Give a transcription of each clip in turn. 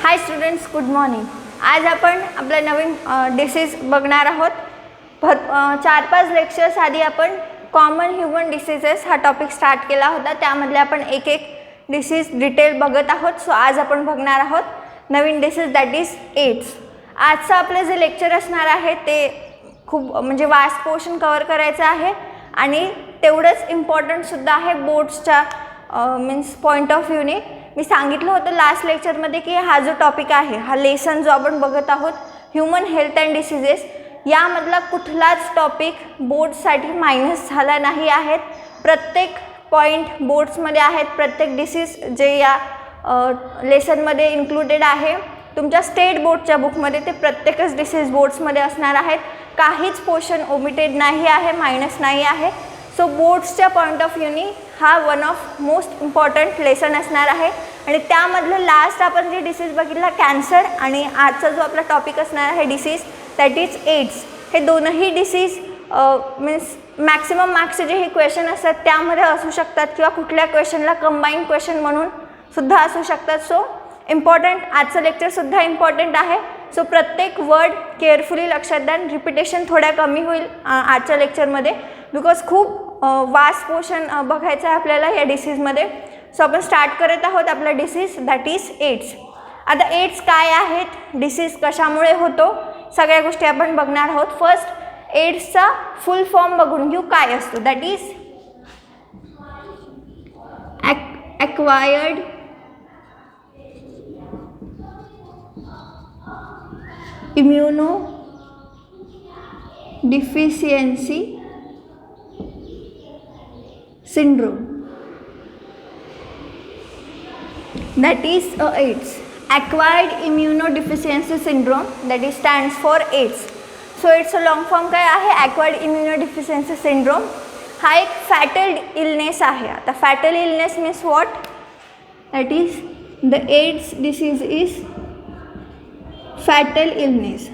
हाय students, good morning. आज आपण आपला नवीन डिसीज बघणार आहोत. 4-5 लेक्चर्स आधी आपण कॉमन ह्युमन डिसीजेस हा टॉपिक स्टार्ट केला होता. त्यामधले आपण एक डिसीज डिटेल बघत आहोत. सो आज आपण बघणार आहोत नवीन डिसीज दॅट इज एड्स. आजचं आपलं जे लेक्चर असणार आहे ते खूप म्हणजे वास्ट पोर्शन कव्हर करायचं आहे आणि तेवढंच इम्पॉर्टंटसुद्धा आहे बोर्ड्सच्या मीन्स पॉईंट ऑफ व्ह्यूने. मी सांगितलं होतं लास्ट लेक्चरमध्ये की हा जो टॉपिक आहे, हा लेसन जो आपण बघत आहोत ह्युमन हेल्थ अँड डिसीजेस, यामधला कुठलाच टॉपिक बोर्ड्ससाठी मायनस झाला नाही आहेत. प्रत्येक पॉईंट बोर्ड्समध्ये आहेत. प्रत्येक डिसीज जे या लेसनमध्ये इन्क्लुडेड आहे. तुमच्या स्टेट बोर्डच्या बुकमध्ये ते प्रत्येकच डिसीज बोर्ड्समध्ये असणार आहेत. काहीच पोर्शन ओमिटेड नाही आहे, मायनस नाही आहे. सो बोर्ड्सच्या पॉईंट ऑफ व्ह्यूनी हा one of most important lesson असणार आहे. आणि त्यामधलं लास्ट आपण जे डिसीज बघितला कॅन्सर आणि आजचा जो आपला टॉपिक असणार आहे डिसीज दॅट इज एड्स, हे दोनही डिसीज मीन्स मॅक्सिमम मार्क्सचे जे हे क्वेश्चन असतात त्यामध्ये असू शकतात किंवा कुठल्या क्वेश्चनला कंबाईन क्वेश्चन म्हणून सुद्धा असू शकतात. सो इम्पॉर्टंट आजचं लेक्चरसुद्धा इम्पॉर्टंट आहे. सो प्रत्येक वर्ड केअरफुली लक्षात द्या. रिपिटेशन थोड्या कमी होईल आजच्या लेक्चरमध्ये बिकॉज खूप वास्ट पोर्शन बघायचं आहे आपल्याला या डिसीजमध्ये. सो आपण स्टार्ट करत आहोत आपला डिसीज दॅट इज एड्स. आता एड्स काय आहेत, डिसीज कशामुळे होतो, सगळ्या गोष्टी आपण बघणार आहोत. फर्स्ट एड्सचा फुल फॉर्म बघून घेऊ काय असतो. That is acquired immuno deficiency syndrome. That is AIDS. Acquired immunodeficiency syndrome, that is stands for AIDS. So its a long form काय आहे, acquired immunodeficiency syndrome. हा एक फॅटल इलनेस आहे. आता fatal illness means what, that is the AIDS disease is fatal illness.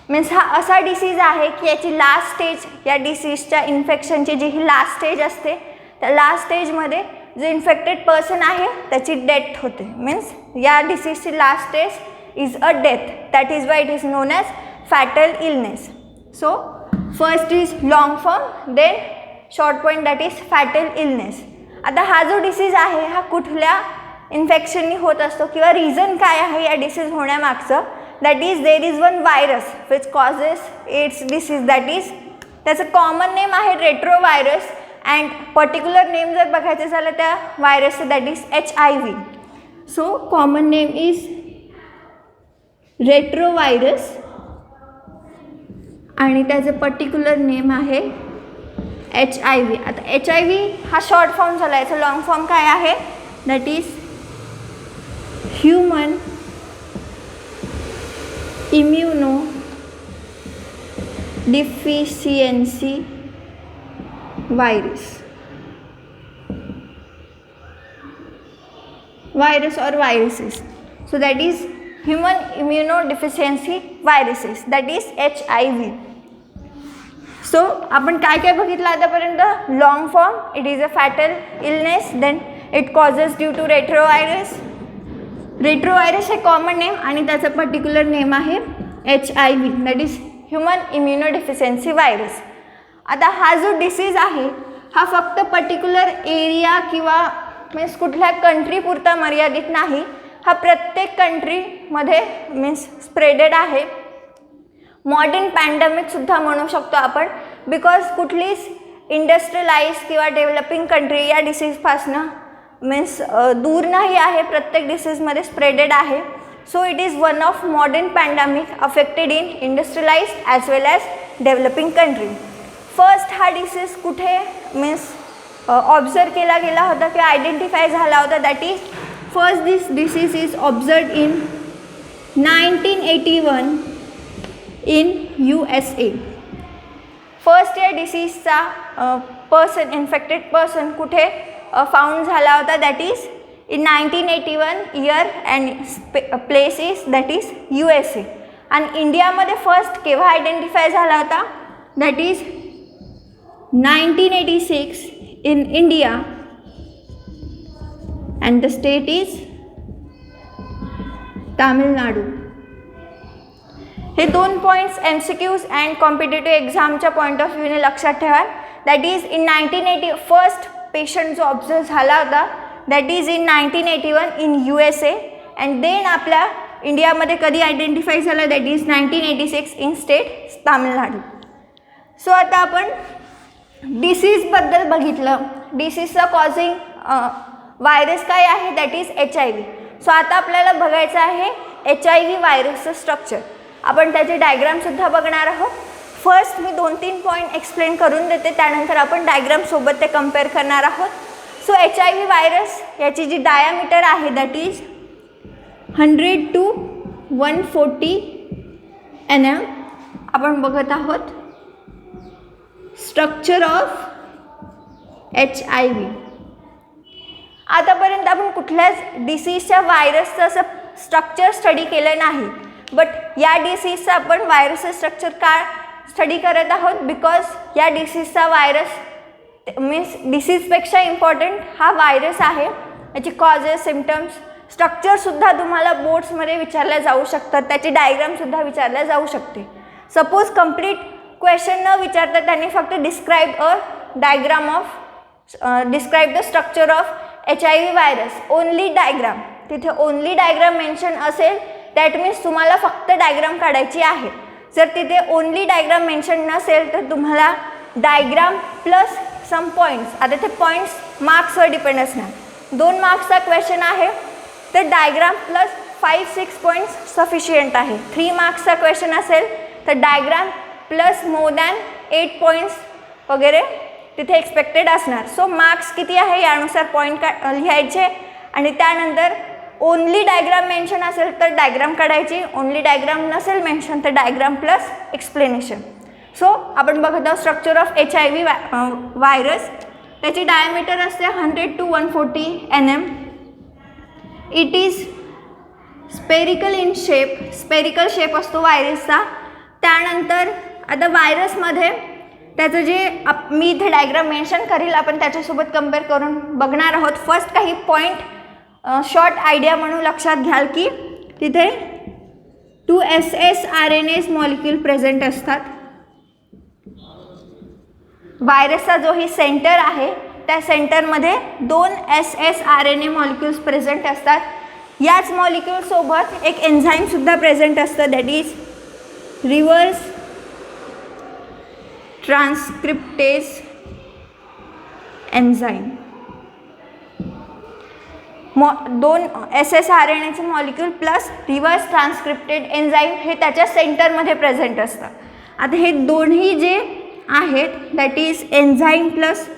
Means हा असा disease आहे की याची लास्ट स्टेज, या डिसीजच्या इन्फेक्शनची जी ही लास्ट स्टेज असते त्या लास्ट स्टेजमध्ये जो इन्फेक्टेड पर्सन आहे त्याची डेथ होते. मीन्स या डिसीजची last stage is a death. That is why it is known as fatal illness. So first is long form, then short point that is fatal illness. आता हा जो डिसीज आहे हा कुठल्या इन्फेक्शननी होत असतो किंवा रिझन काय आहे या disease होण्यामागचं, that is there is one virus which causes AIDS disease, that is त्याचं कॉमन नेम आहे रेट्रोव्हायरस अँड पर्टिक्युलर नेम जर बघायचं झालं त्या व्हायरसचं that is HIV. So common name is retrovirus आणि त्याचं पर्टिक्युलर नेम आहे HIV. आता HIV हा शॉर्ट फॉर्म झाला, याचा लॉंग फॉर्म काय आहे, that is human immunodeficiency virus. Virus और viruses. So that is human immunodeficiency viruses, that is HIV. सो आपण काय काय बघितलं आतापर्यंत. Long form, it is a fatal illness, then it causes due to retrovirus. Retrovirus हे common name आणि त्याचं पर्टिक्युलर नेम आहे HIV, that is human immunodeficiency virus. आता हा जो डिसीज आहे हा फक्त पर्टिक्युलर एरिया किंवा मीन्स कुठल्या कंट्रीपुरता मर्यादित नाही. हा प्रत्येक कंट्रीमध्ये मीन्स स्प्रेडेड आहे. मॉडर्न पॅन्डेमिकसुद्धा म्हणू शकतो आपण बिकॉज कुठलीच इंडस्ट्रियलाइज किंवा डेव्हलपिंग कंट्री या डिसीजपासनं मीन्स दूर नाही आहे, प्रत्येक डिसीजमध्ये स्प्रेडेड आहे. So it is one of modern pandemic affected in industrialised as well as developing country. First हा डिसीज कुठे मीन्स ऑब्झर्व केला गेला होता किंवा आयडेंटिफाय झाला होता, that is first this disease is observed in 1981 in USA. First या डिसीजचा person, infected person कुठे फाउंड झाला होता, that is in 1981 year and place is that is USA. आणि इंडियामध्ये फर्स्ट केव्हा आयडेंटिफाय झाला होता, that is 1986 in India and the state is Tamil Nadu. हे 2 पॉईंट्स MCQs अँड कॉम्पिटेटिव्ह एक्झामच्या पॉईंट ऑफ व्ह्यूने लक्षात ठेवा. That is in 1980 first patient जो ऑब्झर्व झाला होता that is in 1981 in USA and then आपल्या इंडियामध्ये कधी आयडेंटिफाय झालं that is 1986 in state Tamil Nadu. So आता आपण डिसीजबद्दल बघितलं. डिसीजचा कॉझिंग व्हायरस काय आहे दॅट इज HIV. सो आता आपल्याला बघायचं आहे HIV व्हायरसचं स्ट्रक्चर. आपण त्याचे डायग्रामसुद्धा बघणार आहोत. फर्स्ट मी 2-3 पॉईंट एक्सप्लेन करून देते, त्यानंतर आपण डायग्रामसोबत ते कम्पेअर करणार आहोत. सो HIV व्हायरस याची जी डायामीटर आहे दॅट इज 100 to 140 nm. आपण बघत आहोत स्ट्रक्चर ऑफ HIV. आतापर्यंत आपण कुठल्याच डिसीजच्या व्हायरसचं असं स्ट्रक्चर स्टडी केलं नाही, बट या डिसीजचं आपण व्हायरसचं स्ट्रक्चर का स्टडी करत आहोत बिकॉज या डिसीजचा व्हायरस मीन्स डिसीजपेक्षा इम्पॉर्टंट हा व्हायरस आहे. याची कॉजेस सिम्पटम्स स्ट्रक्चरसुद्धा तुम्हाला बोर्ड्समध्ये विचारल्या जाऊ शकतात, त्याची डायग्रामसुद्धा विचारल्या जाऊ शकते. सपोज कंप्लीट क्वेश्चन न विचारता त्यांनी फक्त describe a diagram of describe the structure of HIV virus only diagram, तिथे ओनली डायग्राम मेन्शन असेल दॅट मीन्स तुम्हाला फक्त डायग्राम काढायची आहे. जर तिथे ओनली डायग्राम मेन्शन नसेल तर तुम्हाला डायग्राम प्लस सम पॉईंट्स, आता ते पॉईंट्स मार्क्सवर डिपेंड असणार. 2 मार्क्सचा क्वेश्चन आहे तर डायग्राम प्लस 5-6 पॉईंट्स सफिशियंट आहे. 3 मार्क्सचा क्वेश्चन असेल तर diagram plus more than 8 points वगैरे तिथे एक्सपेक्टेड असणार. सो मार्क्स किती आहे यानुसार पॉईंट लिहायचे आणि त्यानंतर ओनली डायग्राम मेन्शन असेल तर डायग्राम काढायची, ओनली डायग्राम नसेल मेन्शन तर डायग्राम प्लस एक्सप्लेनेशन. सो आपण बघत आहोत स्ट्रक्चर ऑफ HIV व्हायरस. त्याची डायमीटर असते 100 to 140 nm. It is spherical in shape, spherical shape असतो व्हायरसचा. त्यानंतर आता व्हायरसमध्ये त्याचं जे मी इथे डायग्राम मेन्शन करील आपण त्याच्यासोबत कम्पेअर करून बघणार आहोत. फर्स्ट काही पॉईंट शॉर्ट आयडिया म्हणून लक्षात घ्याल की तिथे 2 ssRNA मॉलिक्यूल प्रेझेंट असतात. व्हायरसचा जो ही सेंटर आहे त्या सेंटरमध्ये 2 ssRNA मॉलिक्यूल्स प्रेझेंट असतात. याच मॉलिक्यूलसोबत एक एन्झाईमसुद्धा प्रेझेंट असतं that is reverse transcriptase enzyme. 2 ssRNAचे molecule plus reverse transcripted enzyme हे त्याच्या सेंटरमध्ये प्रेझेंट असतं. आता हे दोन्ही जे आहेत that is enzyme plus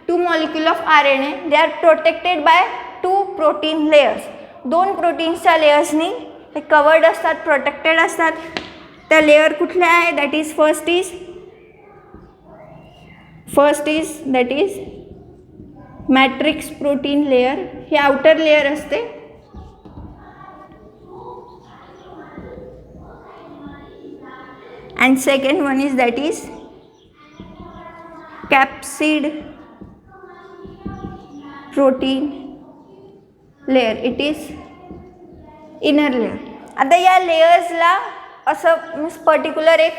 2 molecule of RNA they are protected by 2 protein layers. 2 प्रोटीन्सच्या लेयर्सनी हे कवर्ड असतात, प्रोटेक्टेड असतात. त्या लेयर कुठल्या आहे that is first is that is matrix protein layer, ही आउटर लेयर असते. And second one is that is capsid protein layer, it is inner layer. आता या लेयर्सला असं मीन्स पर्टिक्युलर एक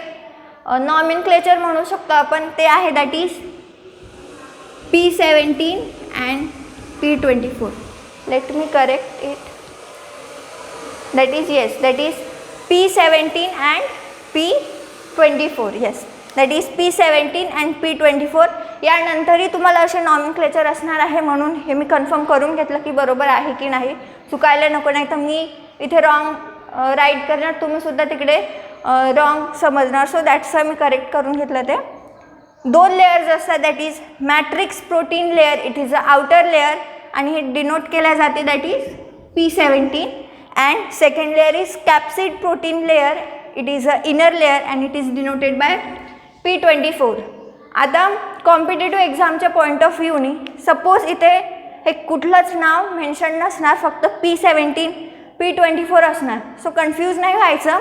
नॉमेनक्लेचर म्हणू शकतो आपण, ते आहे that is P17 and P24. Let me correct it. That is yes that is P17 and P24. Yes that is P17 and P24. यानंतरही तुम्हाला असे नॉमेनक्लेचर असणार आहे म्हणून हे मी कन्फर्म करून घेतलं की बरोबर आहे की नाही, चुकायला नको. नाही तर मी इथे रॉंग राईट करणार, तुम्हीसुद्धा तिकडे रॉंग समजणार. सो दॅट्स मी करेक्ट करून घेतलं. ते 2 लेयर्स असतात that is matrix protein layer, it is a outer layer आणि हे डिनोट केल्या जाते that is P17 and second layer is capsid protein layer, it is a inner layer and it is denoted by P24. आता competitive एक्झामच्या point of व्ह्यूनी suppose इथे हे कुठलंच नाव mention नसणार, फक्त P17 P24 असणार. सो कन्फ्यूज नाही व्हायचं.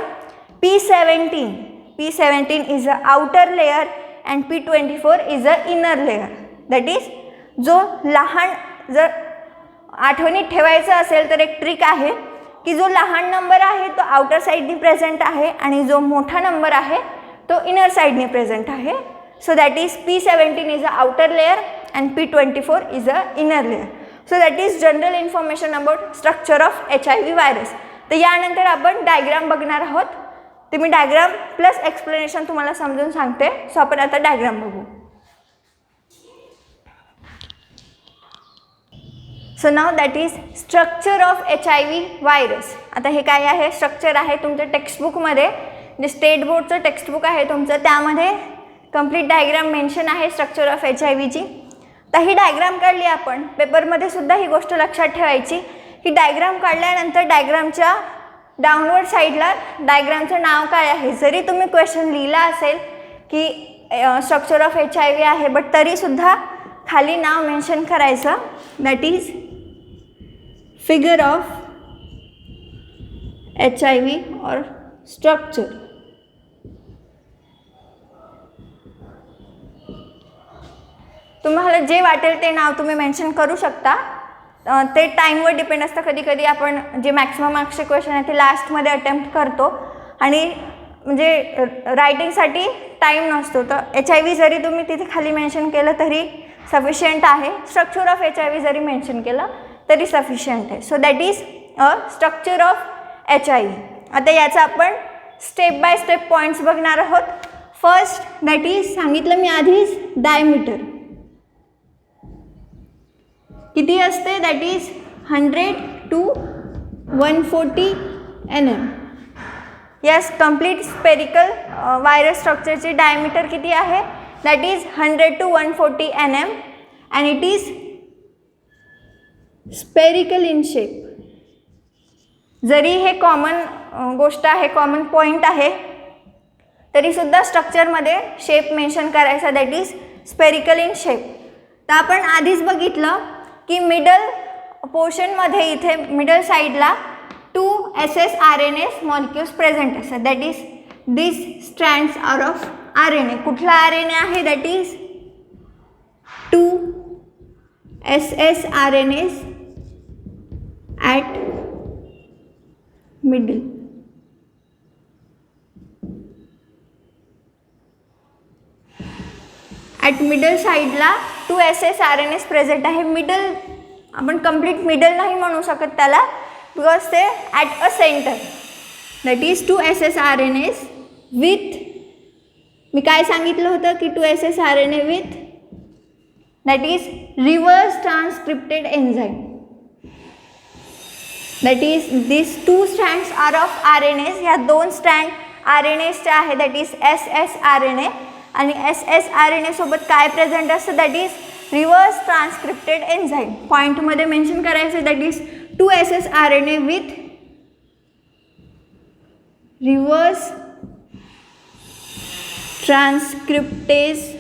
P17 is a outer layer and P24 is a inner layer. That is जो लहान जर आठवणीत ठेवायचं असेल तर एक ट्रिक आहे की जो लहान नंबर आहे तो आउटर साईडनी प्रेझेंट आहे आणि जो मोठा नंबर आहे तो इनर साईडनी प्रेझेंट आहे. So that is P17 is a outer layer and P24 is a inner layer. So that is general information about structure of HIV virus. तर यानंतर आपण डायग्राम बघणार आहोत. ते मी डायग्राम प्लस एक्सप्लेनेशन तुम्हाला समजून सांगते. सो आपण आता डायग्राम बघू. So now that is structure of HIV virus. आता हे काय आहे, स्ट्रक्चर आहे तुमच्या टेक्स्टबुकमध्ये, जे स्टेट बोर्डचं टेक्स्टबुक आहे तुमचं त्यामध्ये कंप्लीट डायग्राम मेन्शन आहे स्ट्रक्चर ऑफ HIVची. तर ही डायग्राम काढली आपण, पेपरमध्ये सुद्धा ही गोष्ट लक्षात ठेवायची की डायग्राम काढल्यानंतर डायग्रामच्या डाउनवर्ड साईडला डायग्रामचं नाव काय आहे. जरी तुम्ही क्वेश्चन लिहिला असेल की स्ट्रक्चर ऑफ HIV आहे, बट तरीसुद्धा खाली नाव मेन्शन करायचं, that is figure of HIV और स्ट्रक्चर. तुम्हाला जे वाटेल ते नाव तुम्ही मेन्शन करू शकता. ते टाईमवर डिपेंड असतं. कधी कधी आपण जे मॅक्सिमम मार्क्सचे क्वेश्चन आहे ते लास्टमध्ये अटेम्प्ट करतो आणि म्हणजे रायटिंगसाठी टाईम नसतो. तर HIV जरी तुम्ही तिथे खाली मेन्शन केलं तरी सफिशियंट आहे. स्ट्रक्चर ऑफ HIV जरी मेन्शन केलं तरी सफिशियंट आहे. So that is a structure of HIV. आता याचं आपण स्टेप बाय स्टेप पॉईंट्स बघणार आहोत. फर्स्ट दॅट इज सांगितलं मी आधीच, डायमीटर किती असते, that is 100 to 140 nm. Yes, complete spherical virus स्ट्रक्चरची डायमीटर किती आहे, that is 100 to 140 nm and it is spherical in shape. जरी हे कॉमन गोष्ट आहे, कॉमन पॉईंट आहे, तरीसुद्धा स्ट्रक्चरमध्ये शेप मेन्शन करायचा, that is spherical in shape. तर आपण आधीच बघितलं की मिडल पोर्शनमध्ये इथे मिडल साईडला 2 ssRNA मॉलिक्युल्स प्रेझेंट असतात. That is this strands are of RNA. कुठला RNA आहे, that is 2 ssRNAs at middle. At middle साईडला 2 ssRNAs प्रेझेंट आहे. मिडल आपण कंप्लीट मिडल नाही म्हणू शकत त्याला, बिकॉज ते at a centre. That is 2 ssRNAs with, मी काय सांगितलं होतं की 2 ssRNA with that is reverse transcripted enzyme. That is this 2 strands are of RNAs. ह्या 2 स्ट्रँड RNAsचे आहे, दॅट इज ssRNA. आणि ssRNA सोबत काय प्रेझेंट असतं, that is reverse transcripted enzyme. पॉईंटमध्ये मेन्शन करायचं, that is 2 ssRNA with reverse transcriptase.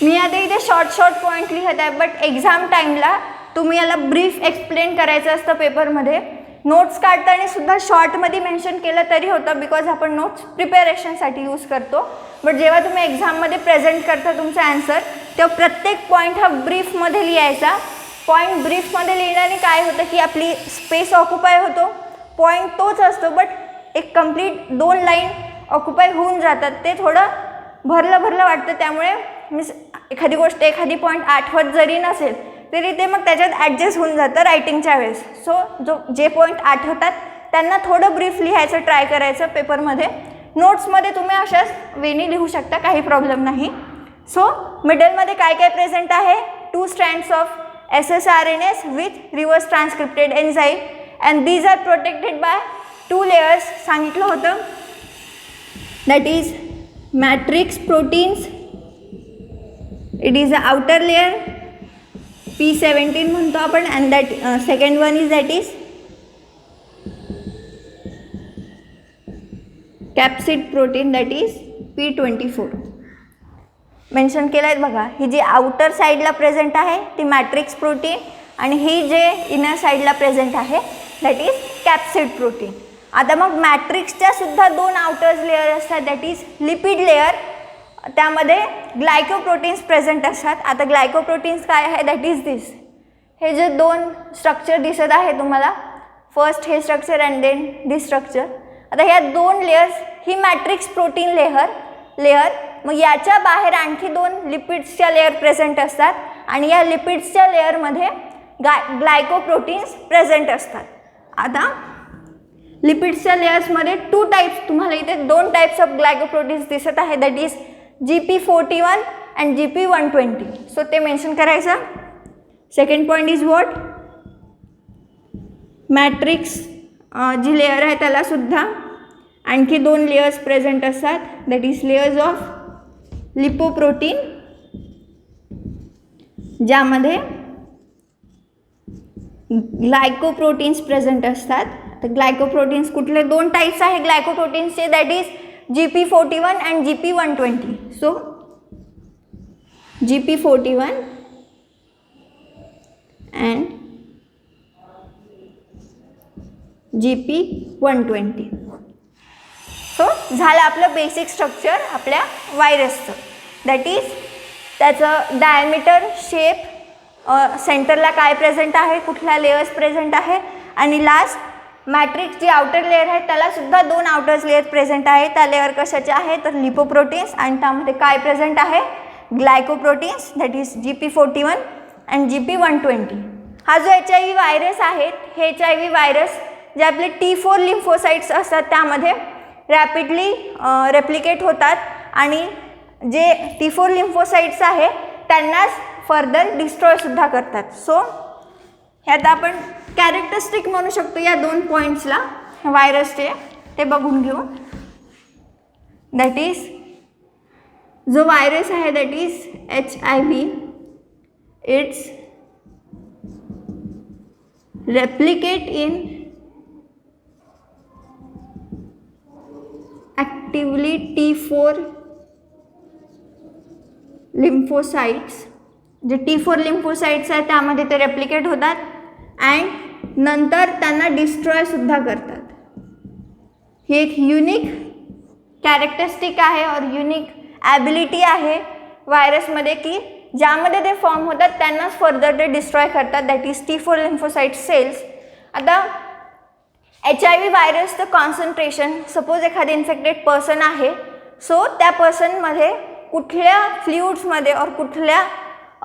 मी आता इथे शॉर्ट पॉईंट लिहत आहे, बट एक्झाम टाईमला तुम्ही याला ब्रीफ एक्सप्लेन करायचं असतं पेपरमध्ये. नोट्स काढताना सुद्धा शॉर्टमध्ये मेन्शन केलं तरी होतं, बिकॉज आपण नोट्स प्रिपेरेशनसाठी यूज करतो. बट जेव्हा तुम्ही एक्झाममध्ये प्रेझेंट करता तुमचा आन्सर, तेव्हा प्रत्येक पॉईंट हा ब्रीफमध्ये लिहायचा. पॉईंट ब्रीफमध्ये लिहिल्याने काय होतं की आपली स्पेस ऑक्युपाय होतो. पॉईंट तोच असतो, बट एक कंप्लीट 2 लाईन ऑक्युपाय होऊन जातात. ते थोडं भरलं वाटतं. त्यामुळे मीन्स एखादी गोष्ट, एखादी पॉईंट आठवत जरी नसेल तरी ते मग त्याच्यात ॲडजस्ट होऊन जातं रायटिंगच्या वेळेस. सो जे पॉईंट आठवतात त्यांना थोडं ब्रीफ लिहायचं ट्राय करायचं पेपरमध्ये. नोट्समध्ये तुम्ही अशाच वेनी लिहू शकता, काही प्रॉब्लेम नाही. सो मिडलमध्ये काय काय प्रेझेंट आहे, 2 strands of ssRNAs with reverse transcripted enzyme and these are protected by 2 layers. सांगितलं होतं, that is matrix proteins. It is a outer layer, P17 म्हणतो आपण. And that second one is that is capsid protein, that is P24. Mention केलं आहे बघा. ही जी outer साईडला present आहे ती मॅट्रिक्स प्रोटीन आणि ही जे इनर साईडला प्रेझेंट आहे दॅट इज कॅप्सिड प्रोटीन. आता मग मॅट्रिक्सच्या सुद्धा 2 आउटर लेअर असतात, दॅट इज लिपिड लेअर. त्यामध्ये ग्लायकोप्रोटीन्स प्रेझेंट असतात. आता ग्लायकोप्रोटीन्स काय आहे, दॅट इज दिस. हे जे दोन स्ट्रक्चर दिसत आहे तुम्हाला, फर्स्ट हे structure and then this structure. आता ह्या दोन लेयर्स ही मॅट्रिक्स प्रोटीन लेयर मग याच्या बाहेर आणखी दोन लिपिड्सच्या लेयर प्रेझेंट असतात आणि या लिपिड्सच्या लेयरमध्ये ग्लायकोप्रोटीन्स प्रेझेंट असतात. आता लिपिड्सच्या लेयर्समध्ये टू टाइप्स, तुम्हाला इथे दोन टाइप्स ऑफ ग्लायकोप्रोटीन्स दिसत आहे, that is GP41 and GP120. So ते मेन्शन करायचं. Second point is what, matrix जी लेयर आहे त्याला सुद्धा आणखी दोन लेयर्स प्रेझेंट असतात, that is layers of lipoprotein, ज्यामध्ये ग्लायकोप्रोटीन्स प्रेझेंट असतात. तर ग्लायकोप्रोटीन्स कुठले दोन टाइप्स आहे ग्लायकोप्रोटीन्सचे, that is GP41 and GP120. So GP41 and GP120. So झालं आपलं बेसिक स्ट्रक्चर आपल्या व्हायरसचं, दॅट इज त्याचं डायमीटर, शेप, सेंटरला काय प्रेझेंट आहे, कुठल्या लेयर्स प्रेझेंट आहे, आणि लास्ट मॅट्रिक्स जी आउटर लेयर आहे त्याला सुद्धा दोन आउटर लेयर प्रेझेंट आहे. त्या लेयर कशाच्या आहे तर लिपोप्रोटीन्स, आणि त्यामध्ये काय प्रेझेंट आहे glycoproteins, that is GP41 and GP120. हा जो HIV व्हायरस आहे, हे HIV व्हायरस जे आपले T4 लिम्फोसाइट्स असतात त्यामध्ये रॅपिडली रेप्लिकेट होतात आणि जे T4 लिम्फोसाइट्स आहे त्यांनाच फर्दर डिस्ट्रॉयसुद्धा करतात. सो ह्यात आपण कॅरेक्टरिस्टिक म्हणू शकतो या दोन पॉईंट्सला व्हायरसचे, ते बघून घेऊ. दॅट इज जो व्हायरस आहे that is HIV, it's replicate in actively T4 lymphocytes. जे T4 लिम्फोसाइट्स आहेत त्यामध्ये ते रेप्लिकेट होतात अँड नंतर त्यांना डिस्ट्रॉयसुद्धा करतात. ही एक युनिक कॅरेक्टरिस्टिक आहे और युनिक ॲबिलिटी आहे व्हायरसमध्ये की ज्यामध्ये ते फॉर्म होतात त्यांनाच फर्दर ते डिस्ट्रॉय करतात, that is T4 lymphocyte cells. आता HIV व्हायरसचं कॉन्सन्ट्रेशन, सपोज एखादी इन्फेक्टेड पर्सन आहे, सो त्या पर्सनमध्ये कुठल्या फ्लुइड्समध्ये और कुठल्या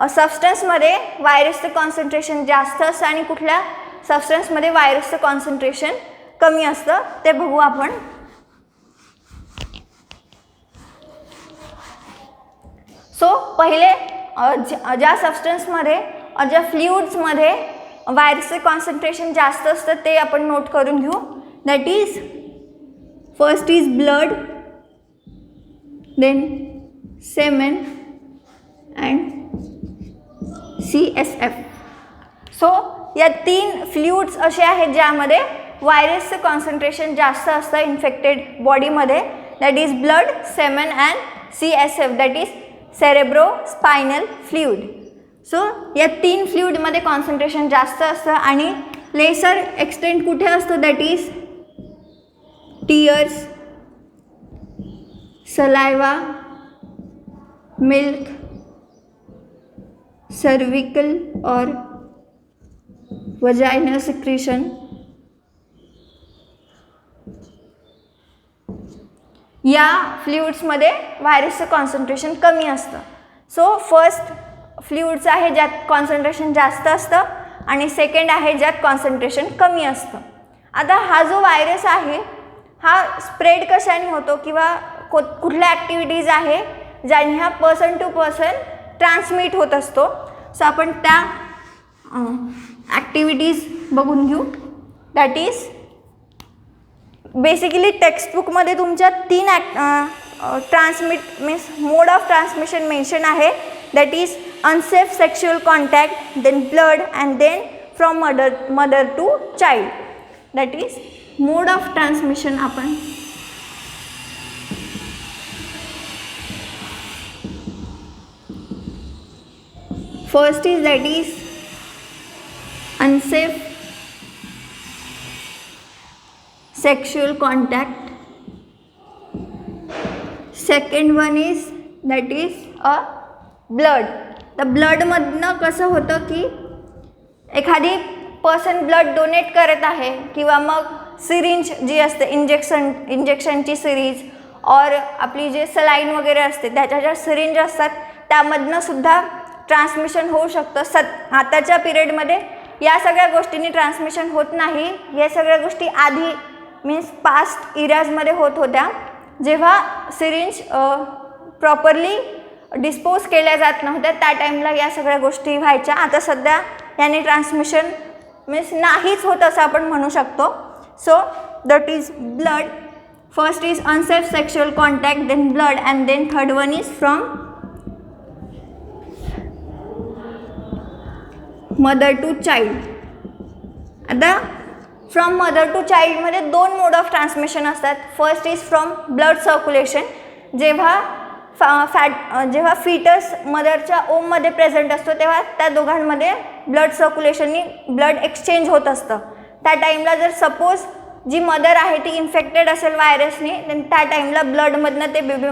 सबस्टन्समध्ये व्हायरसचं कॉन्सन्ट्रेशन जास्त असतं आणि कुठल्या सबस्टन्समध्ये व्हायरसचं कॉन्सन्ट्रेशन कमी असतं ते बघू आपण. सो पहिले ज्या सबस्टन्समध्ये ज्या फ्लुइड्समध्ये व्हायरसचं कॉन्सन्ट्रेशन जास्त असतं ते आपण नोट करून घेऊ. That is first is blood, then semen and CSF. So या तीन फ्लुइड्स असे आहेत ज्यामध्ये व्हायरसचं कॉन्सन्ट्रेशन जास्त असतं इन्फेक्टेड बॉडीमध्ये, that is blood, semen and CSF, that is cerebrospinal fluid. So या तीन फ्लुइडमध्ये कॉन्सन्ट्रेशन जास्त असतं आणि लेसर एक्सटेंट कुठे असतं, that is tears, saliva, milk, cervical और वजाइनल सिक्रीशन. या फ्लुइड्समध्ये व्हायरसचं कॉन्सन्ट्रेशन कमी असतं. सो फर्स्ट फ्लुइड्स आहे ज्यात कॉन्सन्ट्रेशन जास्त असतं आणि सेकंड आहे ज्यात कॉन्सन्ट्रेशन कमी असतं. आता हा जो व्हायरस आहे हा स्प्रेड कशाने होतो किंवा कुठल्या ॲक्टिव्हिटीज आहे ज्याने हा पर्सन टू पर्सन ट्रान्समिट होत असतो. सो आपण त्या ॲक्टिव्हिटीज बघून घेऊ. दॅट इज बेसिकली टेक्स्टबुकमध्ये तुमच्या तीन transmit means mode of transmission mention आहे, that is unsafe sexual contact, then blood and then from mother to child. That is mode of transmission. आपण first is that is unsafe sexual contact. Second one is that is a blood. तर ब्लडमधनं कसं होतं की एखादी person blood donate करत आहे किंवा मग सिरिंज जी असते इंजेक्शनची सिरीज और आपली जे सलाईन वगैरे असते त्याच्या ज्या सिरिंज असतात त्यामधनं सुद्धा ट्रान्समिशन होऊ शकतं. आताच्या पिरियडमध्ये या सगळ्या गोष्टींनी ट्रान्समिशन होत नाही. या सगळ्या गोष्टी आधी मीन्स पास्ट इराजमध्ये होत होत्या जेव्हा सिरिंज प्रॉपरली डिस्पोज केल्या जात नव्हत्या त्या टाईमला या सगळ्या गोष्टी व्हायच्या. आता सध्या याने ट्रान्समिशन मीन्स नाहीच होत असं आपण म्हणू शकतो. So that is blood. First is unsafe sexual contact, then blood, and then third one is from mother to child. आता फ्रॉम मदर टू चाइल्डमध्ये 2 मोड ऑफ ट्रान्समिशन असतात. First is from blood circulation. जेव्हा foetus मदरच्या ओममध्ये present असतो तेव्हा त्या दोघांमध्ये ब्लड सर्क्युलेशननी ब्लड एक्सचेंज होत असतं. त्या टाईमला जर सपोज जी मदर आहे ती इन्फेक्टेड असेल व्हायरसने तर त्या टाईमला ब्लडमधनं ते बेबी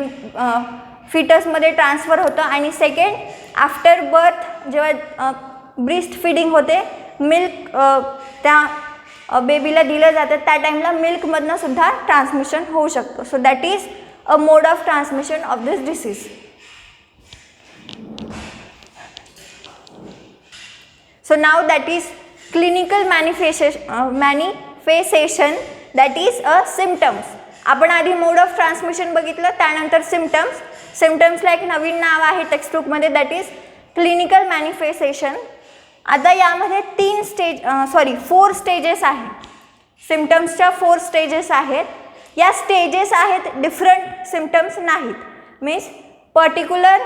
फीटसमध्ये ट्रान्सफर होतं. आणि सेकंड आफ्टर बर्थ जेव्हा ब्रेस्ट फीडिंग होते मिल्क त्या बेबीला दिलं जातं त्या टाईमला मिल्कमधनं सुद्धा ट्रान्समिशन होऊ शकतं. So that is a mode of transmission of this disease. So now that is clinical manifestation that is a symptoms. आपण आधी mode of transmission बघितलं त्यानंतर symptomsला एक नवीन नाव आहे टेक्स्टबुक मध्ये दॅट इज क्लिनिकल मॅनिफेस्टेशन. आता यामध्ये 4 स्टेजेस आहेत. सिम्पटम्सच्या 4 स्टेजेस आहेत. या स्टेजेस आहेत डिफरंट सिम्पटम्स नाहीत. मीन्स पर्टिक्युलर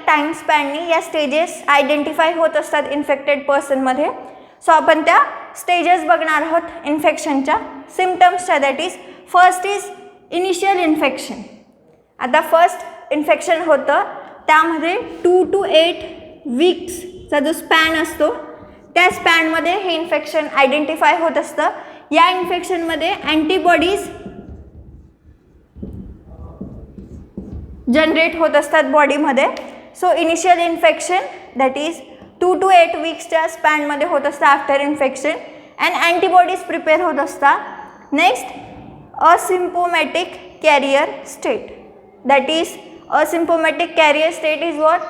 टाईम स्पॅननी या स्टेजेस आयडेंटिफाय होत असतात इन्फेक्टेड पर्सनमध्ये. सो आपण त्या स्टेजेस बघणार आहोत इन्फेक्शनच्या सिम्पटम्सच्या. That is first is initial infection. आता फर्स्ट इन्फेक्शन होतं त्यामध्ये 2 to 8 वीक्सचा जो स्पॅन असतो त्या स्पॅनमध्ये हे इन्फेक्शन आयडेंटिफाय होत असतं. या इन्फेक्शनमध्ये अँटीबॉडीज जनरेट होत असतात बॉडीमध्ये. So initial infection that is 2 to 8 वीक्सच्या स्पॅनमध्ये होत असतं after infection and antibodies prepare होत असतात. Next asymptomatic carrier state. That is asymptomatic carrier state is what.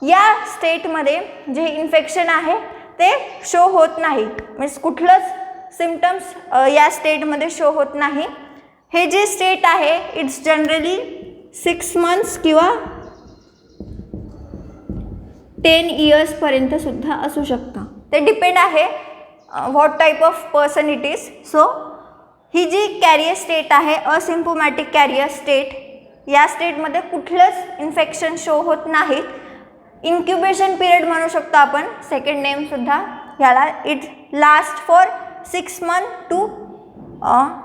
या स्टेटमध्ये जे इन्फेक्शन आहे ते शो होत नाही. मीन्स कुठलंच सिम्पटम्स या स्टेटमध्ये शो होत नाही. हे जे स्टेट आहे इट्स जनरली 6 months किंवा 10 years पर्यंत सुद्धा असू शकतं. ते डिपेंड आहे what type of person it is. So ही जी कॅरियर स्टेट आहे असिम्पोमॅटिक कॅरियर स्टेट या स्टेटमध्ये कुठलंच इन्फेक्शन शो होत नाहीत. इन्क्युबेशन पिरियड म्हणू शकतो आपण सेकंड नेमसुद्धा ह्याला. It last for 6 months to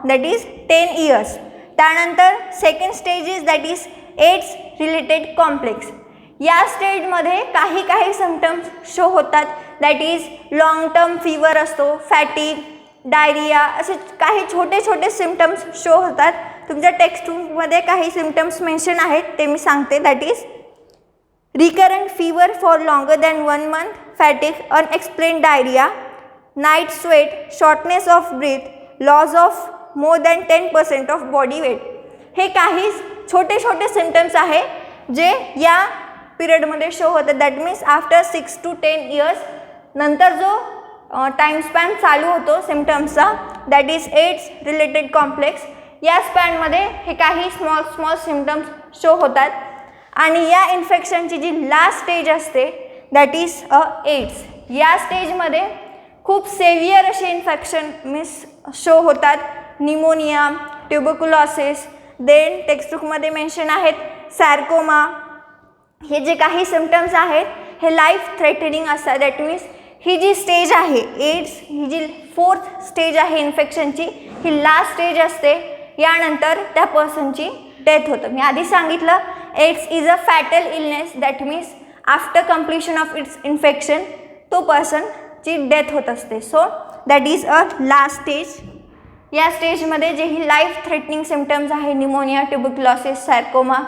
that is 10 years. त्यानंतर second stage is that is AIDS related complex. या स्टेजमध्ये काही सिम्पटम्स शो होतात. That is long term fever असतो, फॅटिग, डायरिया असे काही छोटे सिम्पटम्स शो होतात. तुमच्या टेक्स्टबुकमध्ये काही सिम्पटम्स मेन्शन आहेत ते मी सांगते. That is recurrent fever for longer than 1 month, fatigue, unexplained diarrhoea, night sweat, shortness of breath, loss of more than 10% of body weight. हे काही छोटे सिम्पटम्स आहे जे या पिरियडमध्ये शो होतात. That means after 6 to 10 years नंतर जो टाईम स्पॅन चालू होतो सिम्पटम्सचा that is AIDS related complex. या स्पॅनमध्ये हे काही स्मॉल सिम्पटम्स शो होतात. आणि या इन्फेक्शनची जी लास्ट स्टेज असते दॅट इज एड्स. या स्टेजमध्ये खूप सेव्हियर असे इन्फेक्शन मीन्स शो होतात. निमोनिया, ट्युबरक्युलोसिस, देन टेक्स्टबुकमध्ये मेन्शन आहेत सार्कोमा. हे जे काही सिम्पटम्स आहेत हे लाईफ थ्रेटनिंग असतात. दॅट मीन्स ही जी स्टेज आहे एड्स ही जी 4th स्टेज आहे इन्फेक्शनची ही लास्ट स्टेज असते. यानंतर त्या पर्सनची डेथ होतं. मी आधी सांगितलं AIDS is a fatal illness. That means after completion of its infection तो पर्सनची डेथ होत असते. So that is a last stage. या स्टेजमध्ये जे ही लाईफ थ्रेटनिंग सिम्पटम्स आहे निमोनिया, ट्युबरक्युलोसिस, सार्कोमा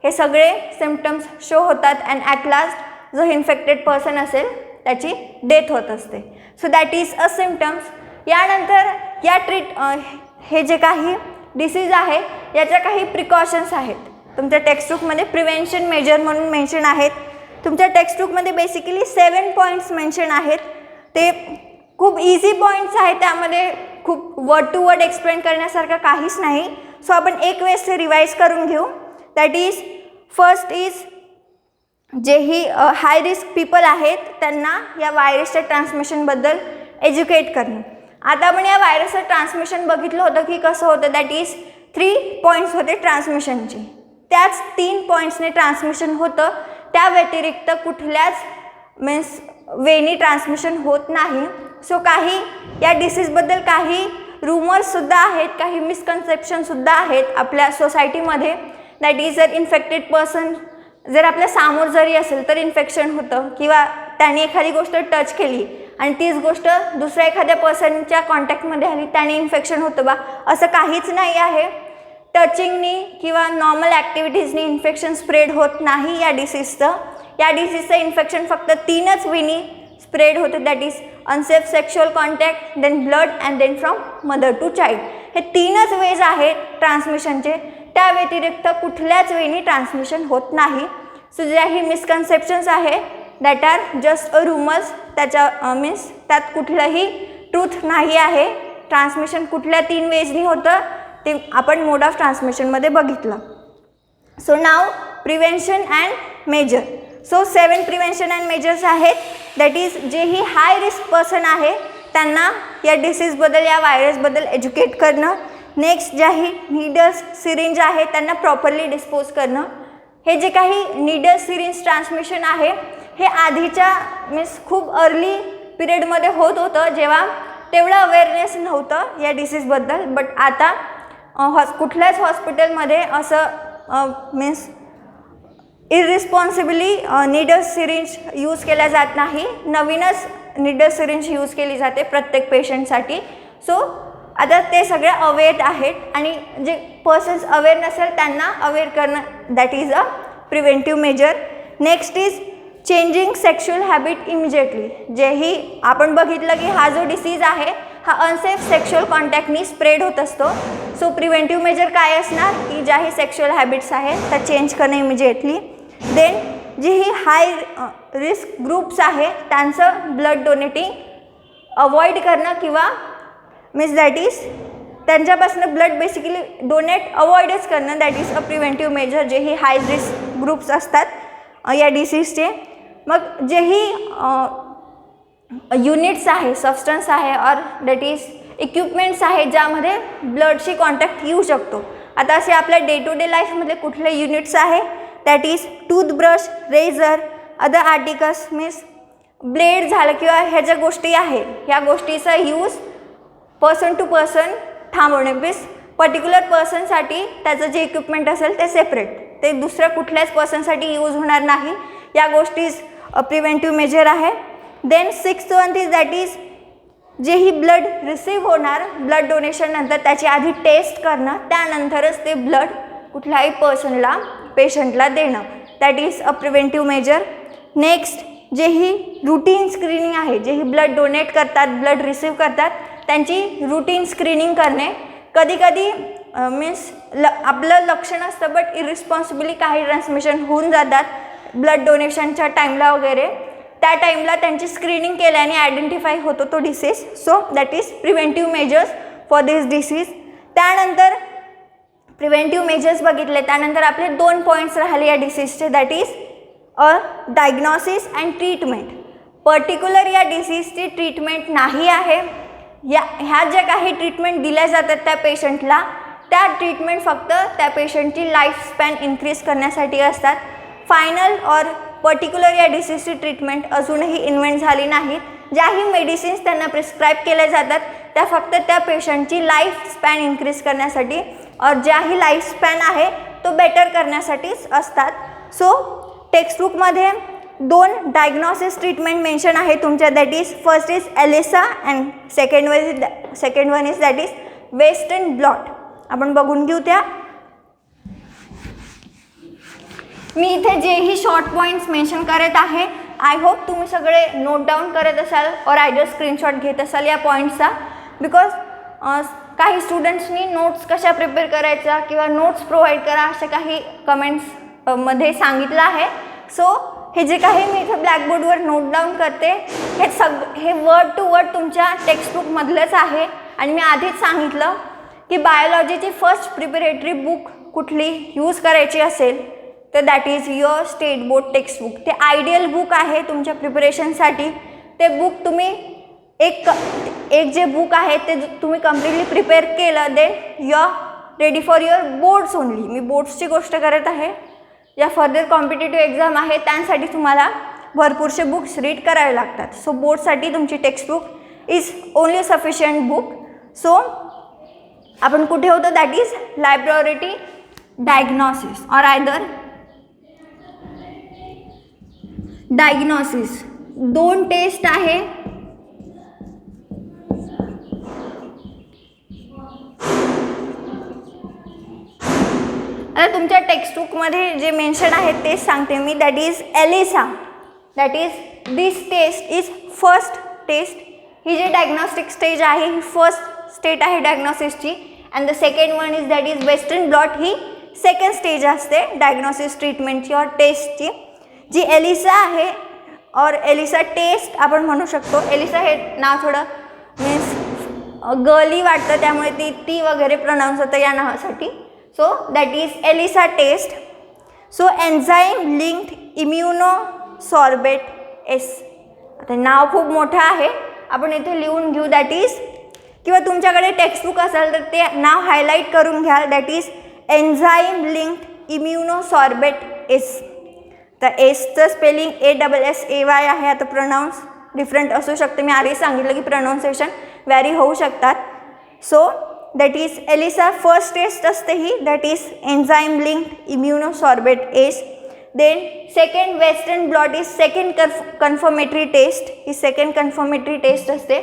हे सगळे सिम्पटम्स शो होतात. अँड ॲट लास्ट जो इन्फेक्टेड पर्सन असेल त्याची डेथ होत असते. So that is a symptoms. यानंतर या हे जे काही डिसीज आहे याच्या काही प्रिकॉशन्स आहेत. तुमच्या टेक्स्टबुकमध्ये प्रिव्हेन्शन मेजर म्हणून मेन्शन आहेत. तुमच्या टेक्स्टबुकमध्ये बेसिकली 7 पॉईंट्स मेन्शन आहेत. ते खूप इझी पॉईंट्स आहेत, त्यामध्ये खूप वर्ड टू वर्ड एक्सप्लेन करण्यासारखं काहीच नाही. सो आपण एक वेळेस ते रिवाईज करून घेऊ. दॅट इज फर्स्ट इज जेही हाय रिस्क पीपल आहेत त्यांना या व्हायरसच्या ट्रान्समिशनबद्दल एज्युकेट करणे. आता आपण या व्हायरसचं ट्रान्समिशन बघितलं होतं की कसं होतं. दॅट इज 3 पॉईंट्स होते ट्रान्समिशनचे. त्याच 3 पॉईंट्सने ट्रान्समिशन होतं. त्या व्यतिरिक्त कुठल्याच वेनी ट्रान्समिशन होत नाही. सो काही या डिसीजबद्दल काही रूमर्ससुद्धा आहेत, काही मिसकन्सेप्शनसुद्धा आहेत आपल्या सोसायटीमध्ये. दॅट इज जर इन्फेक्टेड पर्सन जर आपल्या समोर जरी असेल तर इन्फेक्शन होतं, किंवा त्याने एखादी गोष्ट टच केली आणि तीच गोष्ट दुसऱ्या एखाद्या पर्सनच्या कॉन्टॅक्टमध्ये आली त्याने इन्फेक्शन होतं बा, असं काहीच नाही आहे. टचिंगनी किंवा नॉर्मल ॲक्टिव्हिटीजनी इन्फेक्शन स्प्रेड होत नाही या डिसीजचं. या डिसीजचं इन्फेक्शन फक्त 3च वेनी स्प्रेड होतं. That is unsafe sexual contact, then blood and then from mother to child. हे 3च वेज आहेत ट्रान्समिशनचे. त्या व्यतिरिक्त कुठल्याच वेनी ट्रान्समिशन होत नाही. सो ज्याही मिसकन्सेप्शन्स आहे that are just a rumours. त्याच्या मीन्स त्यात कुठलंही ट्रूथ नाही आहे. ट्रान्समिशन कुठल्या 3 वेजनी होतं ते आपण मोड ऑफ ट्रान्समिशनमध्ये बघितलं. सो नाव prevention and measure. So 7 prevention and measures आहेत. दॅट इज जेही हाय रिस्क पर्सन आहे त्यांना या डिसीजबद्दल, या व्हायरसबद्दल एज्युकेट करणं. नेक्स्ट ज्याही नीडल्स सिरिंज आहे त्यांना प्रॉपरली डिस्पोज करणं. हे जे काही नीडल्स सिरिंज ट्रान्समिशन आहे हे आधीच्या खूप अर्ली पिरियडमध्ये होत होतं, जेव्हा तेवढं अवेअरनेस नव्हतं या डिसीजबद्दल. बट आता कुठल्याच हॉस्पिटलमध्ये असं इररिस्पॉन्सिबली नीडल्स सिरिंज यूज केल्या जात नाही. नवीनच नीडल्स सिरिंज यूज केली जाते प्रत्येक पेशंटसाठी. सो आता ते सगळे अवेअर आहेत आणि जे पर्सन्स अवेअर नसेल त्यांना अवेअर करणं, that is a preventive measure. Next is changing sexual habit immediately. जेही आपण बघितलं की हा जो डिसीज आहे हा अनसेफ सेक्शुअल कॉन्टॅक्टनी स्प्रेड होत असतो. सो प्रिव्हेंटिव्ह मेजर काय असणार की ज्याही सेक्शुअल हॅबिट्स आहेत त्या चेंज करणं इमिजिएटली. देन जेही हाय रिस्क ग्रुप्स आहे त्यांचं ब्लड डोनेटिंग अवॉइड करणं, किंवा दॅट इज त्यांच्यापासून ब्लड बेसिकली डोनेट अवॉइडच करणं. That is a preventive measure जेही हाय रिस्क ग्रुप्स असतात या डिसीजचे. मग जेही युनिट्स आहे, सबस्टन्स आहे, और दॅट इज इक्विपमेंट्स आहेत ज्यामध्ये ब्लडशी कॉन्टॅक्ट येऊ शकतो. आता असे आपल्या डे टू डे लाईफमध्ये कुठले युनिट्स आहे, that is toothbrush, razor, other articles blade झालं, किंवा ह्या ज्या गोष्टी आहे ह्या गोष्टीचा यूज पर्सन टू पर्सन थांबवणे. पर्टिक्युलर पर्सनसाठी त्याचं जे इक्विपमेंट असेल ते सेपरेट, ते दुसऱ्या कुठल्याच पर्सनसाठी यूज होणार नाही. या गोष्टी प्रिव्हेंटिव्ह मेजर आहे. Then 6th one is that is जेही ब्लड रिसीव्ह होणार ब्लड डोनेशन नंतर त्याची आधी टेस्ट करणं, त्यानंतरच ते ब्लड कुठल्याही पर्सनला, पेशंटला देणं. That is a preventive measure. Next जेही रुटीन स्क्रीनिंग आहे, जेही ब्लड डोनेट करतात, ब्लड रिसीव्ह करतात, त्यांची रुटीन स्क्रीनिंग करणे. कधी कधी आपलं लक्ष नसतं बट इरिस्पॉन्सिबली काही ट्रान्समिशन होऊन जातात ब्लड डोनेशनच्या टाईमला वगैरे. त्या टाईमला त्यांची स्क्रीनिंग केल्याने आयडेंटिफाय होतो तो disease. So that is preventive measures for this disease. त्यानंतर प्रिव्हेंटिव्ह मेजर्स बघितले, त्यानंतर आपले 2 पॉईंट्स राहिले या डिसीजचे. That is a diagnosis and treatment. Particular या डिसीजची ट्रीटमेंट नाही आहे. ह्या ज्या काही ट्रीटमेंट दिल्या जातात त्या पेशंटला, त्या ट्रीटमेंट फक्त त्या पेशंटची लाईफ स्पॅन इन्क्रीज करण्यासाठी असतात. फायनल और पर्टिक्युलर या डिसीजची ट्रीटमेंट अजूनही इन्व्हेंट झाली नाहीत. ज्याही मेडिसिन्स त्यांना प्रिस्क्राईब केल्या जातात त्या फक्त त्या पेशंटची लाईफ स्पॅन इन्क्रीज करण्यासाठी और ज्याही लाईफ स्पॅन आहे तो बेटर करण्यासाठीच असतात. सो टेक्स्टबुकमध्ये 2 डायग्नॉसिस ट्रीटमेंट मेन्शन आहे तुमच्या. That is first is ELISA and second one is that is western blot. आपण बघून घेऊ त्या. मी इथे जेही शॉर्ट पॉईंट्स मेन्शन करत आहे आय होप तुम्ही सगळे नोट डाऊन करत असाल और आयदर स्क्रीनशॉट घेत असाल या पॉईंट्सचा, बिकॉज काही स्टुडंट्सनी नोट्स कशा प्रिपेअर करायचा किंवा नोट्स प्रोव्हाइड करा असे काही कमेंट्स मध्ये सांगितलं आहे. सो हे जे काही मी इथे ब्लॅकबोर्डवर नोट डाऊन करते हे वर्ड टू वर्ड तुमच्या टेक्स्टबुकमधलंच आहे. आणि मी आधीच सांगितलं की बायोलॉजीची फर्स्ट प्रिपरेटरी बुक कुठली यूज करायची असेल तर that is your state board textbook. ते आयडियल बुक आहे तुमच्या प्रिपरेशनसाठी. ते बुक तुम्ही एक जे बुक आहे ते तुम्ही कम्प्लिटली प्रिपेअर केलं then you are ready for your boards only. मी बोर्ड्सची गोष्ट करत आहे. या फर्दर कॉम्पिटेटिव्ह एक्झाम आहे त्यांसाठी तुम्हाला भरपूरसे बुक्स रीड करावे लागतात. सो बोर्डसाठी तुमची textbook is only sufficient book. So आपण कुठे होतो दॅट इज लॅबोरेटरी डायग्नॉसिस और आयदर डायग्नॉसिस. 2 टेस्ट आहे. आता तुमच्या टेक्स्टबुकमध्ये जे मेन्शन आहे तेच सांगते मी. That is ELISA. That is this test is first test. ही जी डायग्नॉस्टिक स्टेज आहे ही फर्स्ट स्टेट आहे डायग्नॉसिसची. And the second one is that is western blot. ही सेकंड स्टेज असते डायग्नॉसिस ट्रीटमेंटची और टेस्टची. जी एलिसा आहे और एलिसा टेस्ट आपण म्हणू शकतो. एलिसा हे नाव थोडं मीन्स गर्ली वाटतं त्यामुळे ती वगैरे प्रोनाऊन्स होतं या नावासाठी. So that is ELISA test. So enzyme linked immunosorbent assay. आता नाव खूप मोठं आहे आपण इथे लिहून घेऊ. दॅट इज किंवा तुमच्याकडे टेक्स्टबुक असेल तर ते नाव हायलाईट करून घ्याल. That is enzyme linked immunosorbent assay. तर एसचं स्पेलिंग ASSAY आहे. आता प्रोनाऊन्स डिफरंट असू शकते. मी आधी सांगितलं की प्रोनाऊन्सिएशन व्हॅरी होऊ शकतात. So that is ELISA first test असते ही. That is enzyme linked immunosorbent assay. Then second western blot is second confirmatory test. ही सेकंड कन्फर्मेटरी टेस्ट असते.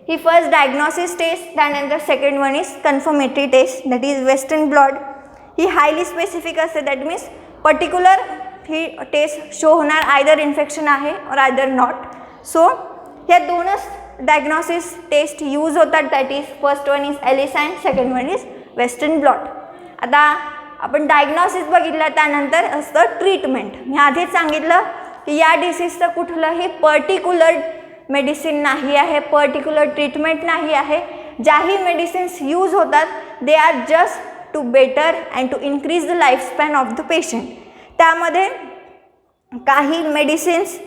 ही फर्स्ट डायग्नॉसिस टेस्ट त्यानंतर second one is confirmatory test. That is western blot. ही highly specific असते. That means particular ही test show होणार either infection आहे और आयदर नॉट. सो ह्या दोनच डायग्नॉसिस टेस्ट यूज होतात. That is first one is ELISA and second one is western blot. आता आपण डायग्नॉसिस बघितलं त्यानंतर असतं ट्रीटमेंट. मी आधीच सांगितलं की या डिसीजचं कुठलंही पर्टिक्युलर मेडिसिन नाही आहे, पर्टिक्युलर ट्रीटमेंट नाही आहे. ज्याही मेडिसिन्स यूज होतात they are just to better and to increase the lifespan of the patient. त्यामध्ये काही मेडिसिन्स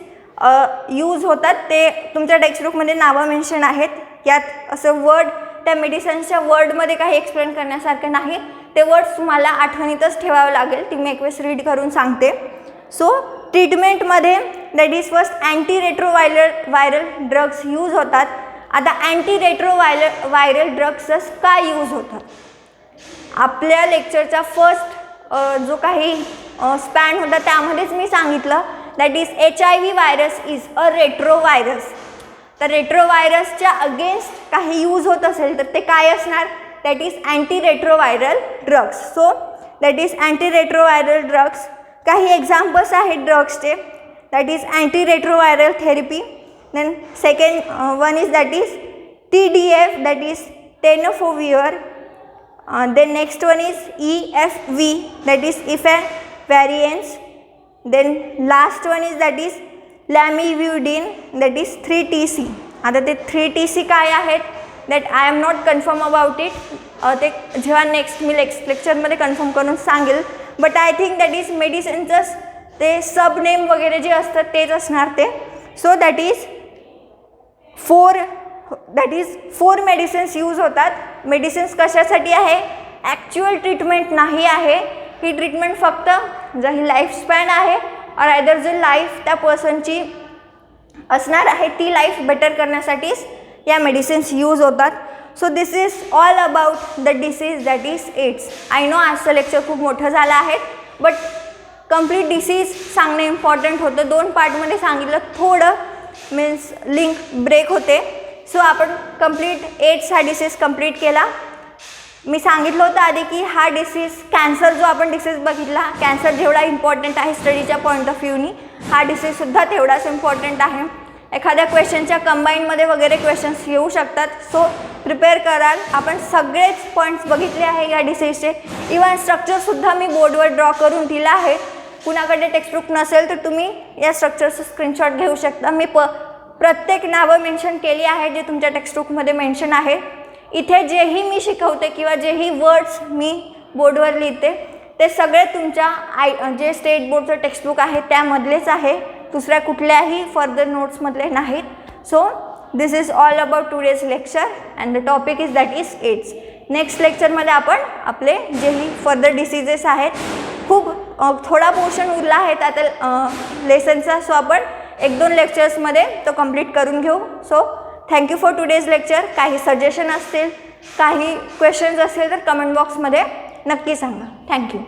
यूज होतात ते तुमच्या टेक्स्टबुकमध्ये नावं मेन्शन आहेत. यात असं वर्ड त्या मेडिसिन्सच्या वर्डमध्ये काही एक्सप्लेन करण्यासारखं नाही. ते वर्ड्स तुम्हाला आठवणीतच ठेवावं लागेल. ती मी एक वेळेस रीड करून सांगते. सो ट्रीटमेंटमध्ये that is first anti retroviral drugs use होतात. आता अँटी रेट्रोव्हायरल ड्रग्सच का यूज होतात? आपल्या लेक्चरचा फर्स्ट जो काही स्पॅन होता त्यामध्येच मी सांगितलं that is HIV virus is a retrovirus. तर रेट्रोव्हायरसच्या अगेन्स्ट काही यूज होत असेल तर ते काय असणार? That is anti retroviral drugs. So that is anti retroviral drugs. काही एक्झाम्पल्स आहेत ड्रग्सचे. That is anti retroviral therapy. Then second one is that is TDF, that is tenofovir. Then next one is EFV, that is efavirenz. Then last one is that is lamivudine, that is 3TC. आता ते 3TC काय आहेत that I am not confirm about it. ते जेव्हा next मी लेक्चरमध्ये confirm करून सांगेल. But I think that is मेडिसिनचंच ते सब नेम वगैरे जे असतात तेच असणार ते. So that is 4 medicines use होतात. मेडिसिन्स कशासाठी आहे? ॲक्च्युअल ट्रीटमेंट नाही आहे. ही ट्रीटमेंट फक्त जर ही लाईफस्पॅन आहे और आयदर जे लाईफ त्या पर्सनची असणार आहे ती लाईफ बेटर करण्यासाठीच या मेडिसिन्स यूज होतात. So this is all about the disease that is AIDS. I know आजचं लेक्चर खूप मोठं झालं आहे बट कम्प्लीट डिसीज सांगणं इम्पॉर्टंट होतं. 2 पार्टमध्ये सांगितलं, थोडं मीन्स लिंक ब्रेक होते. सो आपण कम्प्लीट एड्स हा डिसीज कम्प्लीट केला. मी सांगितलं होतं आधी की हा डिसीज कॅन्सर जो आपण डिसीज बघितला, कॅन्सर जेवढा इम्पॉर्टंट आहे स्टडीच्या पॉईंट ऑफ व्ह्यूनी हा डिसीजसुद्धा तेवढाच इम्पॉर्टंट आहे. एखाद्या क्वेश्चनच्या कंबाईनमध्ये वगैरे क्वेश्चन्स येऊ शकतात. सो प्रिपेअर कराल. आपण सगळेच पॉईंट्स बघितले आहे या डिसीजचे. इवन स्ट्रक्चरसुद्धा मी बोर्डवर ड्रॉ करून दिला आहे. कुणाकडे टेक्स्टबुक नसेल तर तुम्ही या स्ट्रक्चरचं स्क्रीनशॉट घेऊ शकता. मी प्रत्येक नावं मेन्शन केली आहे जे तुमच्या टेक्स्टबुकमध्ये मेन्शन आहे. इथे जेही मी शिकवते किंवा जेही वर्ड्स मी बोर्डवर लिहिते ते सगळे तुमच्या जे स्टेट बोर्डचं टेक्स्टबुक आहे त्यामधलेच आहे, दुसऱ्या कुठल्याही फर्दर नोट्समधले नाहीत. So this is all about today's lecture and the topic is that is AIDS. Next लेक्चरमध्ये आपण आपले जेही फर्दर डिसीजेस आहेत, खूप थोडा पोर्शन उरला आहे आता लेसनचा. सो आपण 1-2 लेक्चर्समध्ये तो कंप्लीट करून घेऊ. So thank you for today's lecture. काही सजेशन असतील, काही क्वेश्चन्स असतील तर कमेंट बॉक्समध्ये नक्की सांगा. थँक्यू.